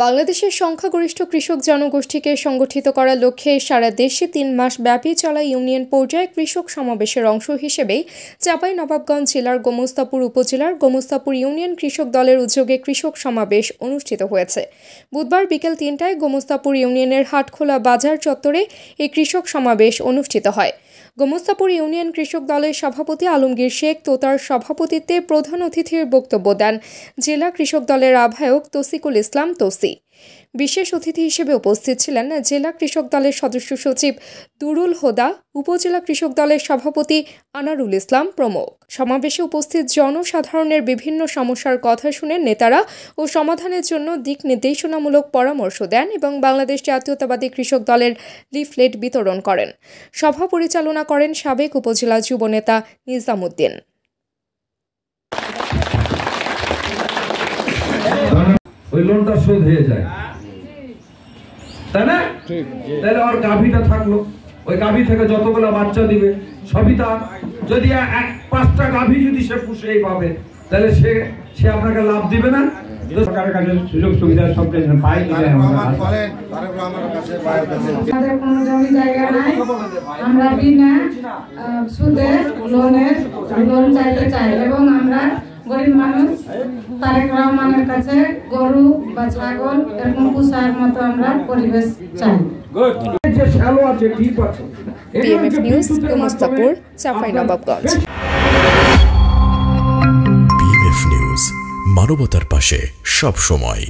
বাংলাদেশের সংখ্যাগরিষ্ঠ কৃষক জনগোষ্ঠীকে সংগঠিত করার লক্ষ্যে সারা দেশে 3 মাস ব্যাপী চলা ইউনিয়ন পর্যায়ে কৃষক সমাবেশের অংশ হিসেবে চাঁপাইনবাবগঞ্জ জেলার গোমস্তাপুর উপজেলার গোমস্তাপুর ইউনিয়ন কৃষক দলের উদ্যোগে কৃষক সমাবেশ অনুষ্ঠিত হয়েছে। বুধবার বিকেল 3টায় গোমস্তাপুর ইউনিয়নের হাটখোলা বাজার চত্বরে এই কৃষক সমাবেশ অনুষ্ঠিত হয়। গোমস্তাপুর ইউনিয়ন কৃষক দলের সভাপতি আলমগীর শেখ তোতার সভাপতিত্বে প্রধান অতিথির বক্তব্য দেন জেলা কৃষক দলের আহ্বায়ক তৌসিকুল ইসলাম তৌসি। বিশেষ অতিথি হিসেবে উপস্থিত ছিলেন জেলা কৃষক দলের সদস্য সচিব দুরুল হোদা, উপজেলা কৃষক দলের সভাপতি আনারুল ইসলাম প্রমুখ। সমাবেশে উপস্থিত জনসাধারণের বিভিন্ন সমস্যার কথা শুনে নেতারা ও সমাধানের জন্য দিক নির্দেশনামূলক পরামর্শ দেন এবং বাংলাদেশ জাতীয়তাবাদী কৃষক দলের লিফলেট বিতরণ করেন। সভা পরিচালনা করেন সাবেক উপজেলা যুবনেতা নিজামুদ্দিন। ওই লোনটা শোধ হয়ে যায়, তাই না? তাহলে আর গাভীটা থাকলো, ওই গাভী থেকে যতগুলো বাচ্চা দিবে সবই তার। যদি 5টা গাভী যদি সে পুষে পাবে, তাহলে সে আপনাকে লাভ দিবে না। সরকারের কাছে সুযোগ সুবিধা সব পাই দিলে আমাদের কোনো জমি জায়গা নাই, আমরা বিনা সুদে লোন চাইতে চাই এবং আমরা গরিব মানুষ তারেক রহমানের কাছে গরু বা ছাগল এরকম পোষার মতো আমরা পরিবেশ চাই। BMF news, Gomastapur, Chapainawabganj. BMF news, মানবতার পাশে সব সময়।